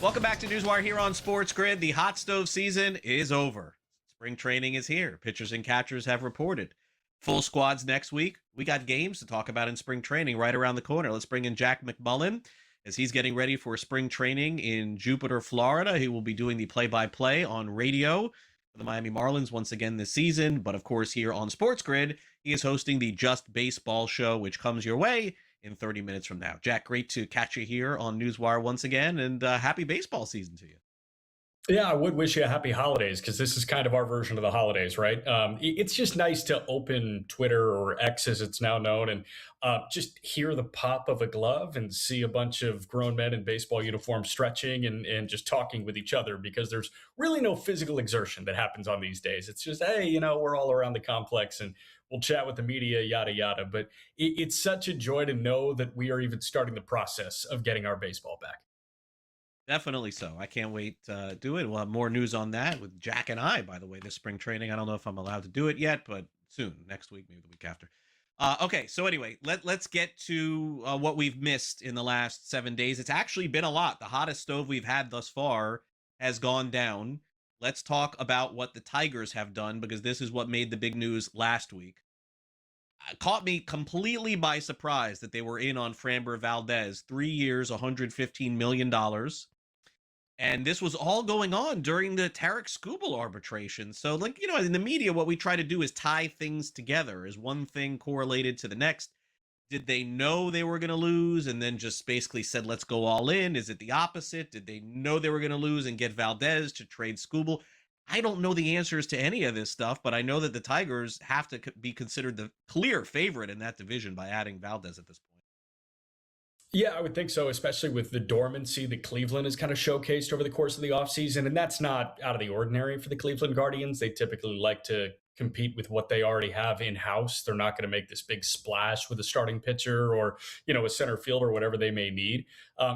Welcome back to Newswire here on SportsGrid. The hot stove season is over. Spring training is here. Pitchers and catchers have reported. Full squads next week. We got games to talk about in spring training right around the corner. Let's bring in Jack McMullen as he's getting ready for spring training in Jupiter, Florida. He will be doing the play-by-play on radio for the Miami Marlins once again this season. But of course, here on SportsGrid, he is hosting the Just Baseball show, which comes your way in 30 minutes from now. Jack, great to catch you here on Newswire once again, and happy baseball season to you. Yeah, I would wish you a happy holidays because this is kind of our version of the holidays, right? It's just nice to open Twitter or X as it's now known and just hear the pop of a glove and see a bunch of grown men in baseball uniforms stretching and just talking with each other because there's really no physical exertion that happens on these days. It's just, hey, we're all around the complex and we'll chat with the media, yada, yada. But it's such a joy to know that we are even starting the process of getting our baseball back. Definitely so. I can't wait to do it. We'll have more news on that with Jack and I, by the way, this spring training. I don't know if I'm allowed to do it yet, but soon, next week, maybe the week after. Okay, so anyway, let's get to what we've missed in the last 7 days. It's actually been a lot. The hottest stove we've had thus far has gone down. Let's talk about what the Tigers have done, because this is what made the big news last week. Caught me completely by surprise that they were in on Fran Valdez, 3 years, $115 million. And this was all going on during the Tarik Skubal arbitration. So, in the media, what we try to do is tie things together. Is one thing correlated to the next? Did they know they were going to lose and then just basically said, let's go all in? Is it the opposite? Did they know they were going to lose and get Valdez to trade Skubal? I don't know the answers to any of this stuff, but I know that the Tigers have to be considered the clear favorite in that division by adding Valdez at this point. Yeah, I would think so, especially with the dormancy that Cleveland has kind of showcased over the course of the offseason. And that's not out of the ordinary for the Cleveland Guardians. They typically like to compete with what they already have in-house. They're not going to make this big splash with a starting pitcher or, a center fielder or whatever they may need.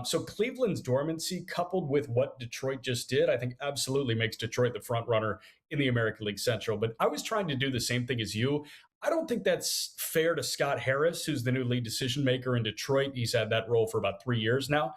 So Cleveland's dormancy coupled with what Detroit just did, I think absolutely makes Detroit the front runner in the American League Central. But I was trying to do the same thing as you. I don't think that's fair to Scott Harris, who's the new lead decision maker in Detroit. He's had that role for about 3 years now.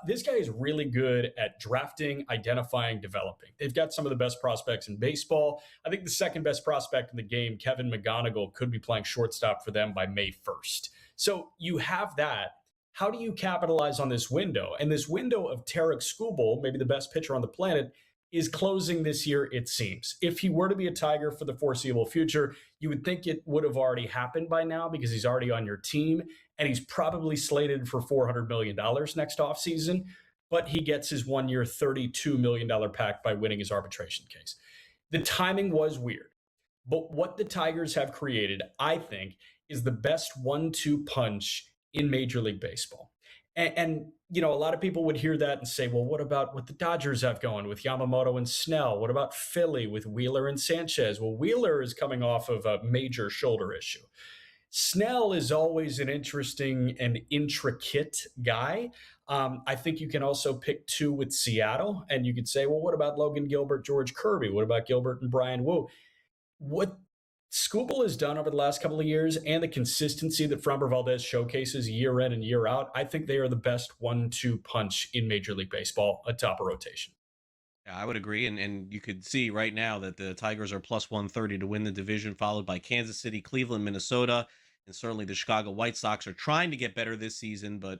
This guy is really good at drafting, identifying, developing. They've got some of the best prospects in baseball. I think the second best prospect in the game, Kevin McGonigal, could be playing shortstop for them by May 1st. So you have that. How do you capitalize on this window? And this window of Tarik Skubal, maybe the best pitcher on the planet, is closing this year, it seems. If he were to be a Tiger for the foreseeable future, you would think it would have already happened by now because he's already on your team and he's probably slated for $400 million next offseason, but he gets his 1 year, $32 million pack by winning his arbitration case. The timing was weird, but what the Tigers have created, I think, is the best 1-2 punch in Major League Baseball. And a lot of people would hear that and say, well, what about what the Dodgers have going with Yamamoto and Snell? What about Philly with Wheeler and Sanchez? Well, Wheeler is coming off of a major shoulder issue. Snell is always an interesting and intricate guy. I think you can also pick two with Seattle, and you could say, well, what about Logan Gilbert, George Kirby? What about Gilbert and Brian Wu? What Skubal has done over the last couple of years and the consistency that Framber Valdez showcases year in and year out, I think they are the best 1-2 punch in Major League Baseball atop a rotation. Yeah, I would agree. And you could see right now that the Tigers are plus 130 to win the division, followed by Kansas City, Cleveland, Minnesota, and certainly the Chicago White Sox are trying to get better this season, but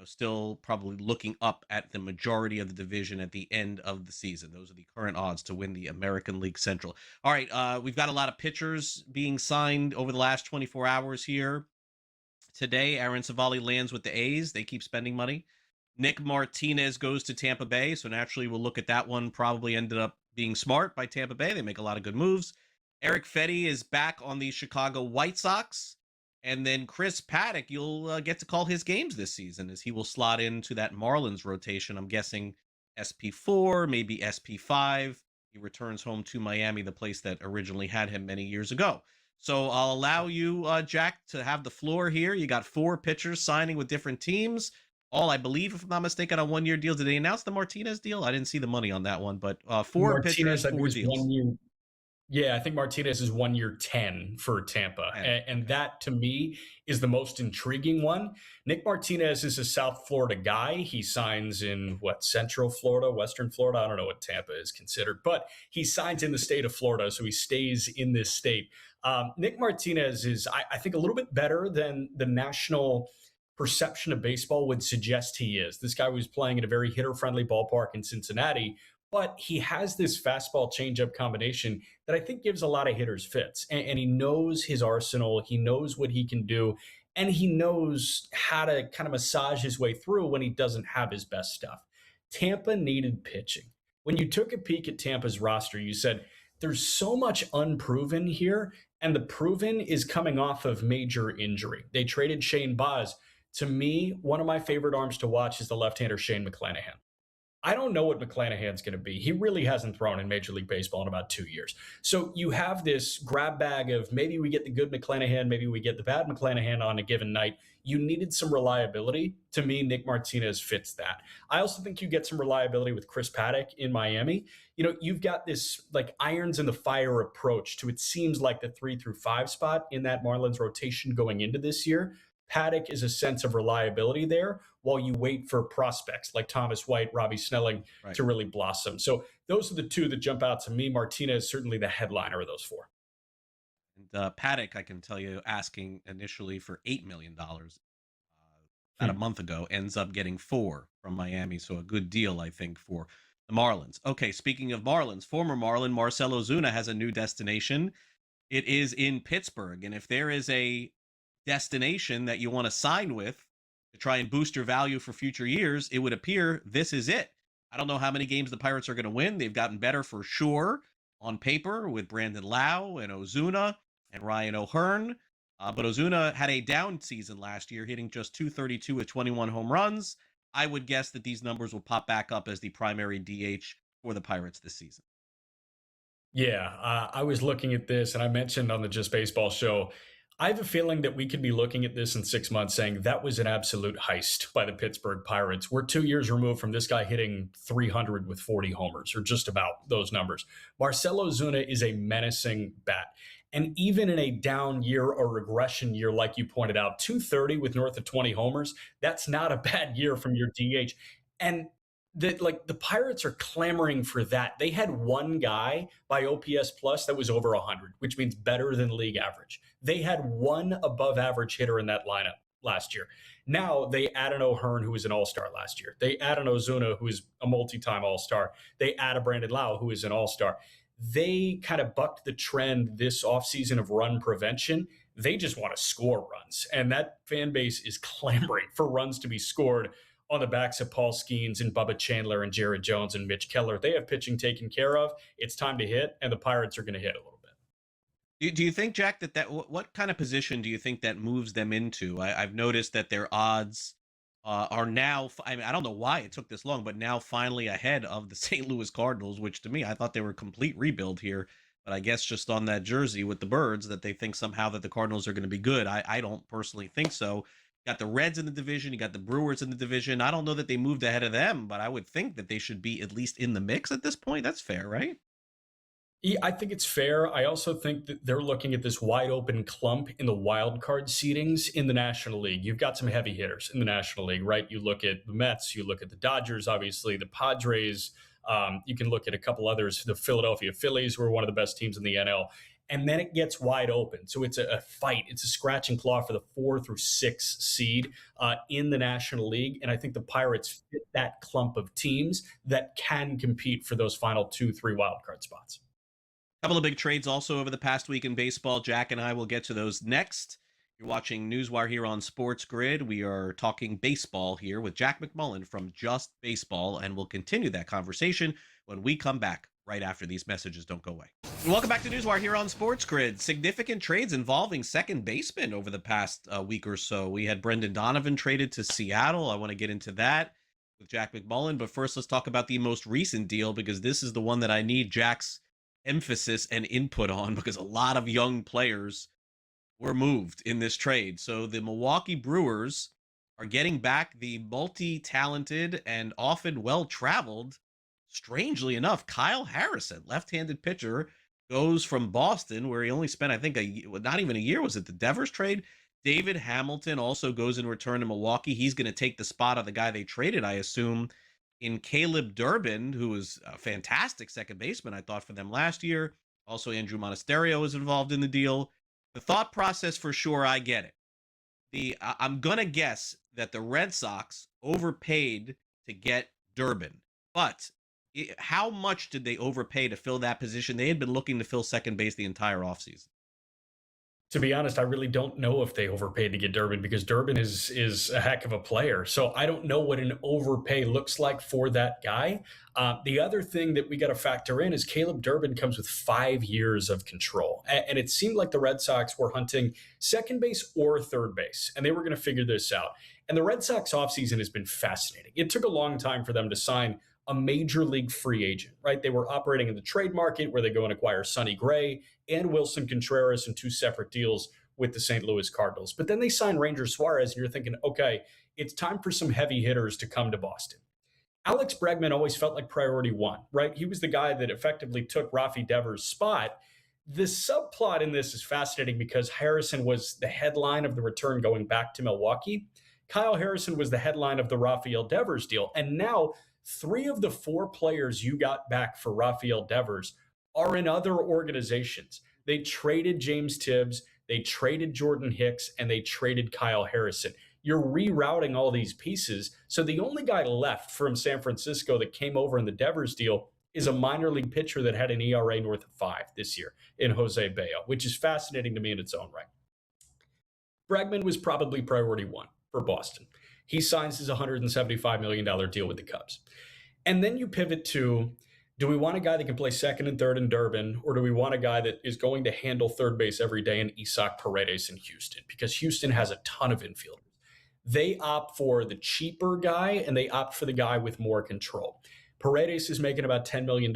still probably looking up at the majority of the division at the end of the season. Those are the current odds to win the American League Central. All right, we've got a lot of pitchers being signed over the last 24 hours here. Today, Aaron Savali lands with the A's. They keep spending money. Nick Martinez goes to Tampa Bay, so naturally we'll look at that one. Probably ended up being smart by Tampa Bay. They make a lot of good moves. Eric Fetty is back on the Chicago White Sox. And then Chris Paddack, you'll get to call his games this season as he will slot into that Marlins rotation. I'm guessing SP4, maybe SP5. He returns home to Miami, the place that originally had him many years ago. So I'll allow you, Jack, to have the floor here. You got 4 pitchers signing with different teams. All, I believe, if I'm not mistaken, on 1-year deals. Did they announce the Martinez deal? I didn't see the money on that one, but 4 pitchers, 4 deals. Yeah, I think Martinez is 1 year 10 for Tampa. And And okay. that to me is the most intriguing one. Nick Martinez is a South Florida guy. He signs in what, Central Florida, Western Florida? I don't know what Tampa is considered, but he signs in the state of Florida. So he stays in this state. Nick Martinez is, I think, a little bit better than the national perception of baseball would suggest he is. This guy was playing at a very hitter friendly ballpark in Cincinnati, but he has this fastball changeup combination that I think gives a lot of hitters fits. And he knows his arsenal, he knows what he can do, and he knows how to kind of massage his way through when he doesn't have his best stuff. Tampa needed pitching. When you took a peek at Tampa's roster, you said, there's so much unproven here, and the proven is coming off of major injury. They traded Shane Baz. To me, one of my favorite arms to watch is the left-hander Shane McClanahan. I don't know what McClanahan's going to be. He really hasn't thrown in Major League Baseball in about 2 years. So you have this grab bag of maybe we get the good McClanahan, maybe we get the bad McClanahan on a given night. You needed some reliability. To me, Nick Martinez fits that. I also think you get some reliability with Chris Paddack in Miami. You know, you've got this like irons in the fire approach to it seems like the 3 through 5 spot in that Marlins rotation going into this year. Paddack is a sense of reliability there while you wait for prospects like Thomas White, Robbie Snelling Right. to really blossom. So those are the two that jump out to me. Martinez, certainly the headliner of those four. And Paddock, I can tell you, asking initially for $8 million about a Hmm. month ago, ends up getting four from Miami. So a good deal, I think, for the Marlins. Okay, speaking of Marlins, former Marlin Marcell Ozuna has a new destination. It is in Pittsburgh. And if there is a destination that you want to sign with to try and boost your value for future years, it would appear this is it. I don't know how many games the Pirates are going to win. They've gotten better for sure on paper with Brandon Lau and Ozuna and Ryan O'Hearn. But Ozuna had a down season last year, hitting just 232 with 21 home runs. I would guess that these numbers will pop back up as the primary DH for the Pirates this season. Yeah, I was looking at this and I mentioned on the Just Baseball show, I have a feeling that we could be looking at this in 6 months saying that was an absolute heist by the Pittsburgh Pirates. We're 2 years removed from this guy hitting 300 with 40 homers, or just about those numbers. Marcell Ozuna is a menacing bat. And even in a down year or regression year, like you pointed out, 230 with north of 20 homers, that's not a bad year from your DH. And the Pirates are clamoring for that. They had one guy by OPS plus that was over 100, which means better than league average. They had one above average hitter in that lineup last year. Now they add an O'Hearn, who was an all-star last year. They add an Ozuna, who is a multi-time all-star. They add a Brandon Lau, who is an all-star. They kind of bucked the trend this offseason of run prevention. They just want to score runs. And that fan base is clamoring for runs to be scored on the backs of Paul Skeens and Bubba Chandler and Jared Jones and Mitch Keller. They have pitching taken care of. It's time to hit, and the Pirates are going to hit a little bit. Do you think, Jack, that what kind of position do you think that moves them into? I've noticed that their odds are now. I mean, I don't know why it took this long, but now finally ahead of the St. Louis Cardinals, which to me I thought they were a complete rebuild here. But I guess just on that jersey with the birds, that they think somehow that the Cardinals are going to be good. I don't personally think so. You got the Reds in the division, you got the Brewers in the division. I don't know that they moved ahead of them, but I would think that they should be at least in the mix at this point. That's fair, right? Yeah, I think it's fair. I also think that they're looking at this wide open clump in the wild card seedings in the National League. You've got some heavy hitters in the National League, right? You look at the Mets, you look at the Dodgers, obviously the Padres. You can look at a couple others. The Philadelphia Phillies were one of the best teams in the NL. And then it gets wide open. So it's a fight. It's a scratch and claw for the 4 through 6 seed in the National League. And I think the Pirates fit that clump of teams that can compete for those final 2, 3 wild card spots. Couple of big trades also over the past week in baseball. Jack and I will get to those next. You're watching Newswire here on Sports Grid. We are talking baseball here with Jack McMullen from Just Baseball, and we'll continue that conversation when we come back right after these messages. Don't go away. Welcome back to Newswire here on Sports Grid. Significant trades involving second baseman over the past week or so. We had Brendan Donovan traded to Seattle. I want to get into that with Jack McMullen, but first let's talk about the most recent deal, because this is the one that I need Jack's emphasis and input on, because a lot of young players were moved in this trade. So the Milwaukee Brewers are getting back the multi-talented and often well-traveled, strangely enough, Kyle Harrison, left-handed pitcher, goes from Boston, where he only spent, I think, not even a year. Was it the Devers trade? David Hamilton also goes in return to Milwaukee. He's going to take the spot of the guy they traded, I assume, in Caleb Durbin, who was a fantastic second baseman, I thought, for them last year. Also, Andrew Monasterio is involved in the deal. The thought process, for sure, I get it. I'm gonna guess that the Red Sox overpaid to get Durbin, but how much did they overpay to fill that position? They had been looking to fill second base the entire offseason. To be honest, I really don't know if they overpaid to get Durbin because Durbin is a heck of a player. So I don't know what an overpay looks like for that guy. The other thing that we got to factor in is Caleb Durbin comes with 5 years of control. And it seemed like the Red Sox were hunting second base or third base, and they were going to figure this out. And the Red Sox offseason has been fascinating. It took a long time for them to sign a major league free agent, right? They were operating in the trade market where they go and acquire Sonny Gray and Wilson Contreras in two separate deals with the St. Louis Cardinals. But then they signed Ranger Suarez, and you're thinking, okay, it's time for some heavy hitters to come to Boston. Alex Bregman always felt like priority one, right? He was the guy that effectively took Rafi Devers' spot. The subplot in this is fascinating because Harrison was the headline of the return going back to Milwaukee. Kyle Harrison was the headline of the Rafael Devers deal. And now 3 of the 4 players you got back for Rafael Devers are in other organizations. They traded James Tibbs, they traded Jordan Hicks, and they traded Kyle Harrison. You're rerouting all these pieces. So the only guy left from San Francisco that came over in the Devers deal is a minor league pitcher that had an ERA north of 5 this year in Jose Bayo, which is fascinating to me in its own right. Bregman was probably priority one for Boston. He signs his $175 million deal with the Cubs. And then you pivot to, do we want a guy that can play second and third in Durbin, or do we want a guy that is going to handle third base every day in Isaac Paredes in Houston? Because Houston has a ton of infielders. They opt for the cheaper guy, and they opt for the guy with more control. Paredes is making about $10 million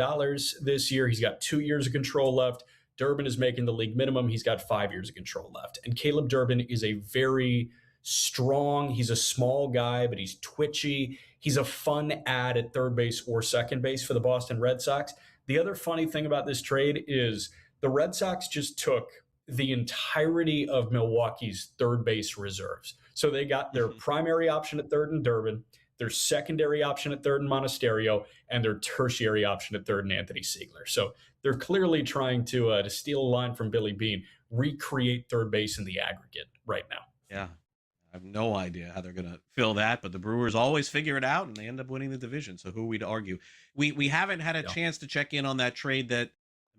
this year. He's got 2 years of control left. Durbin is making the league minimum. He's got 5 years of control left. And Caleb Durbin is a very strong, he's a small guy, but he's twitchy. He's a fun ad at third base or second base for the Boston Red Sox. The other funny thing about this trade is the Red Sox just took the entirety of Milwaukee's third base reserves. So they got their primary option at third in Durbin, their secondary option at third in Monasterio, and their tertiary option at third in Anthony Siegler. So they're clearly trying to steal a line from Billy Beane, recreate third base in the aggregate right now. Yeah. I have no idea how they're going to fill that, but the Brewers always figure it out, and they end up winning the division. So who are we to argue? We haven't had a chance to check in on that trade that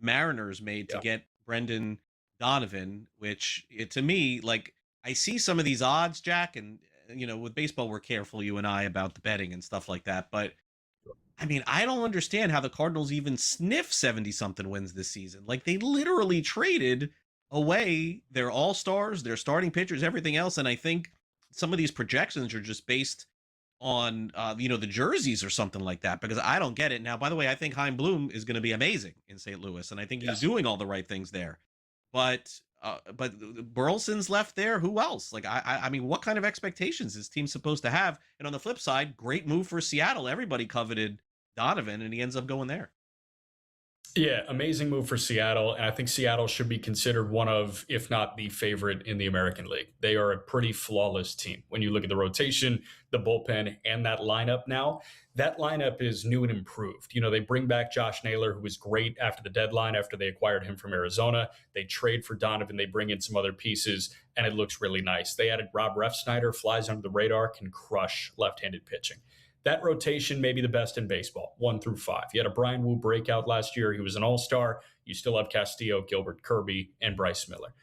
Mariners made to get Brendan Donovan, which to me, like, I see some of these odds, Jack, and with baseball, we're careful, you and I, about the betting and stuff like that. But I mean, I don't understand how the Cardinals even sniff 70-something wins this season. Like, they literally traded away their all-stars, their starting pitchers, everything else. And I think some of these projections are just based on, the jerseys or something like that, because I don't get it. Now, by the way, I think Chaim Bloom is going to be amazing in St. Louis, and I think he's doing all the right things there. But Burleson's left there. Who else? Like, I mean, what kind of expectations is this team supposed to have? And on the flip side, great move for Seattle. Everybody coveted Donovan, and he ends up going there. Yeah, amazing move for Seattle. And I think Seattle should be considered one of, if not the favorite in the American League. They are a pretty flawless team. When you look at the rotation, the bullpen, and that lineup now, that lineup is new and improved. They bring back Josh Naylor, who was great after the deadline, after they acquired him from Arizona. They trade for Donovan. They bring in some other pieces, and it looks really nice. They added Rob Refsnyder, flies under the radar, can crush left-handed pitching. That rotation may be the best in baseball, 1 through 5. You had a Brian Wu breakout last year. He was an all-star. You still have Castillo, Gilbert Kirby, and Bryce Miller.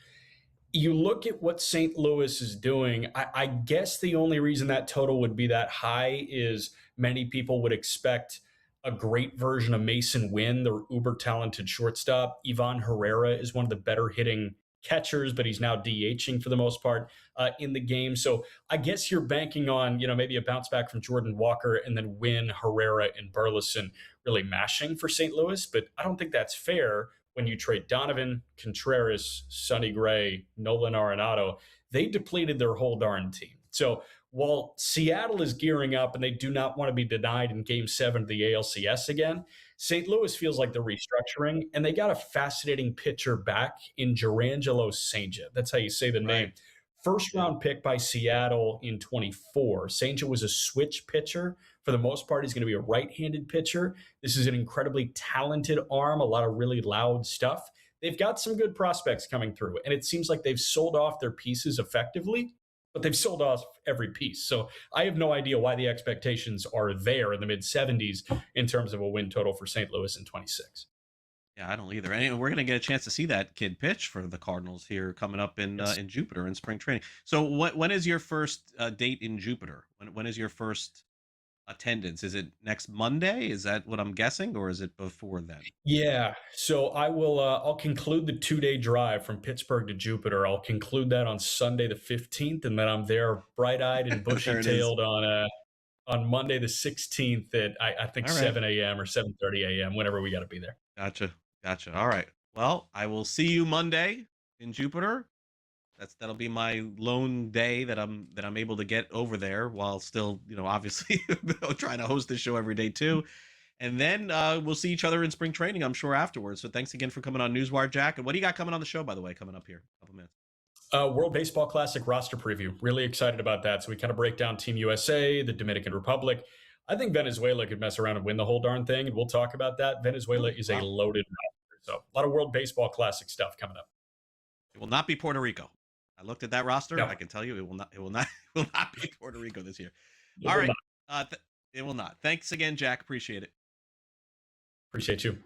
You look at what St. Louis is doing, I guess the only reason that total would be that high is many people would expect a great version of Mason Wynn, the uber-talented shortstop. Ivan Herrera is one of the better hitting catchers, but he's now DHing for the most part in the game. So I guess you're banking on, maybe a bounce back from Jordan Walker and then Wynn, Herrera, and Burleson really mashing for St. Louis. But I don't think that's fair when you trade Donovan, Contreras, Sonny Gray, Nolan Arenado. They depleted their whole darn team. So Well, Seattle is gearing up and they do not want to be denied in game 7 of the ALCS again. St. Louis feels like they're restructuring, and they got a fascinating pitcher back in Gerangelo Sanger. That's how you say the name. Right. First Yeah. round pick by Seattle in 24. Sanger was a switch pitcher. For the most part, he's going to be a right handed pitcher. This is an incredibly talented arm, a lot of really loud stuff. They've got some good prospects coming through, and it seems like they've sold off their pieces effectively, but they've sold off every piece. So I have no idea why the expectations are there in the mid 70s in terms of a win total for St. Louis in 26. Yeah, I don't either. And we're going to get a chance to see that kid pitch for the Cardinals here coming up Yes. in Jupiter in spring training. So when is your first date in Jupiter? When is your first attendance? Is it next Monday? Is that what I'm guessing, or is it before then? Yeah. So I will. I'll conclude the 2 day drive from Pittsburgh to Jupiter. I'll conclude that on Sunday the 15th, and then I'm there, bright eyed and bushy There it is. tailed on Monday the 16th at I think All right. 7 a.m. or 7:30 a.m. Whenever we got to be there. Gotcha. Gotcha. All right. Well, I will see you Monday in Jupiter. That'll be my lone day that I'm able to get over there while still, obviously trying to host the show every day too. And then we'll see each other in spring training, I'm sure, afterwards. So thanks again for coming on Newswire, Jack. And what do you got coming on the show, by the way, coming up here? A couple minutes. World Baseball Classic roster preview. Really excited about that. So we kind of break down Team USA, the Dominican Republic. I think Venezuela could mess around and win the whole darn thing, and we'll talk about that. Venezuela Really? is a Wow. loaded roster. So a lot of World Baseball Classic stuff coming up. It will not be Puerto Rico. I looked at that roster. No, I can tell you it will not. It will not. It will not be Puerto Rico this year. it All will right. not. It will not. Thanks again, Jack. Appreciate it. Appreciate you.